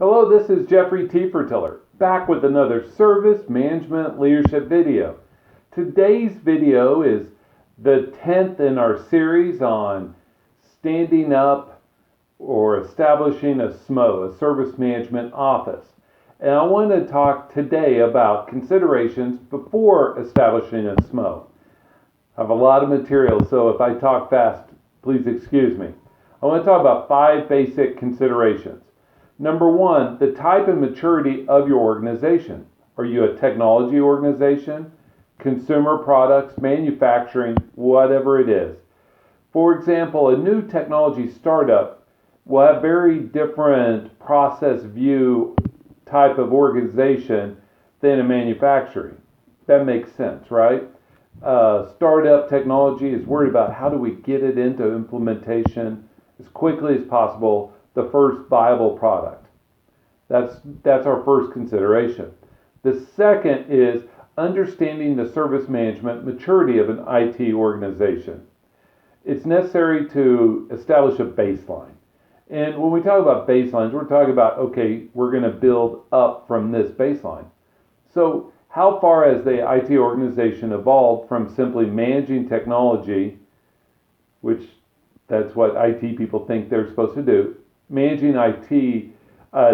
Hello, this is Jeffrey T. Fertiller, back with another service management leadership video. Today's video is the 10th in our series on standing up or establishing a SMO, a service management office. And I want to talk today about considerations before establishing a SMO. I have a lot of material, so if I talk fast, please excuse me. I want to talk about 5 basic considerations. Number 1, the type and maturity of your organization. Are you a technology organization, consumer products, manufacturing, whatever it is? For example, a new technology startup will have very different process view type of organization than a manufacturing. That makes sense, right? Startup technology is worried about how do we get it into implementation as quickly as possible, the first viable product. That's our first consideration. The second is understanding the service management maturity of an IT organization. It's necessary to establish a baseline. And when we talk about baselines, we're talking about, okay, we're going to build up from this baseline. So how far has the IT organization evolved from simply managing technology, which that's what IT people think they're supposed to do, managing IT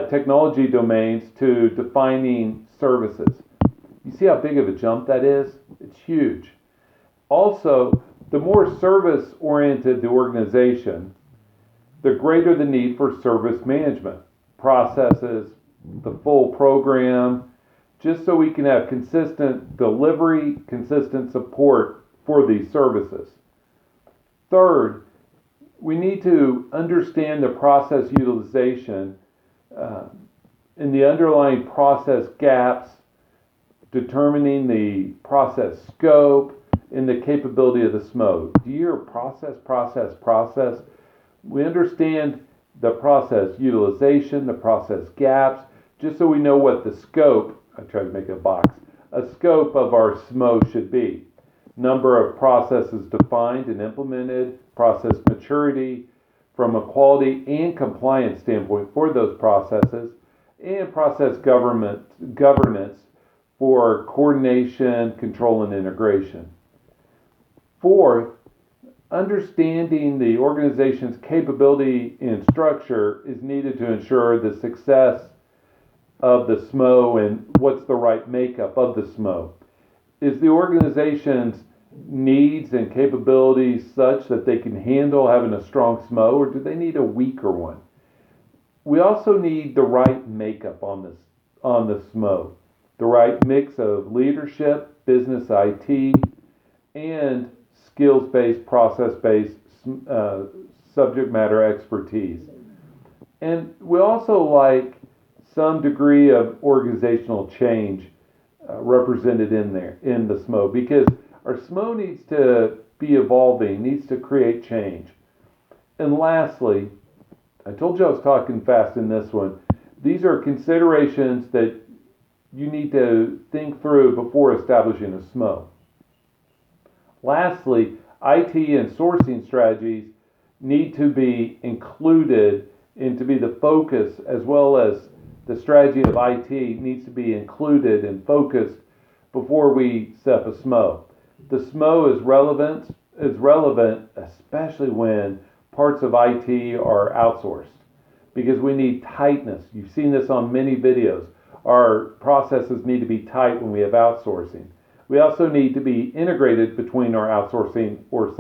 technology domains to defining services. You see how big of a jump that is? It's huge. Also, the more service-oriented the organization, the greater the need for service management, processes, the full program, just so we can have consistent delivery, consistent support for these services. Third, we need to understand the process utilization and the underlying process gaps, determining the process scope and the capability of the SMO. Do you hear process? We understand the process utilization, the process gaps, just so we know what the scope, I tried to make a box, a scope of our SMO should be. Number of processes defined and implemented, process maturity from a quality and compliance standpoint for those processes, and process governance for coordination, control, and integration. Fourth, understanding the organization's capability and structure is needed to ensure the success of the SMO and what's the right makeup of the SMO. Is the organization's needs and capabilities such that they can handle having a strong SMO, or do they need a weaker one? We also need the right makeup on the SMO, the right mix of leadership, business IT, and skills-based, process-based subject matter expertise. And we also like some degree of organizational change represented in there, in the SMO, because our SMO needs to be evolving, needs to create change. And lastly, I told you I was talking fast in this one. These are considerations that you need to think through before establishing a SMO. Lastly, IT and sourcing strategies need to be included and to be the focus, as well as the strategy of IT needs to be included and focused before we set up a SMO. The SMO is relevant especially when parts of IT are outsourced, because we need tightness. You've seen this on many videos. Our processes need to be tight when we have outsourcing. We also need to be integrated between our outsourcing or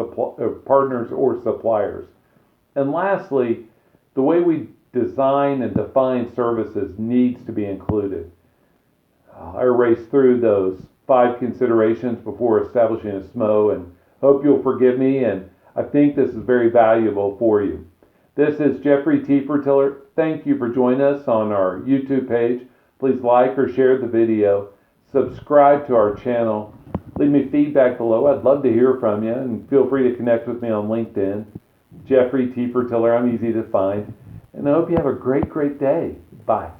partners or suppliers. And lastly, the way we design and define services needs to be included. I raced through those 5 considerations before establishing a SMO, and hope you'll forgive me, and I think this is very valuable for you. This is Jeffrey T. Fertiller. Thank you for joining us on our YouTube page. Please like or share the video. Subscribe to our channel. Leave me feedback below. I'd love to hear from you, and feel free to connect with me on LinkedIn. Jeffrey T. Fertiller. I'm easy to find. And I hope you have a great day. Bye.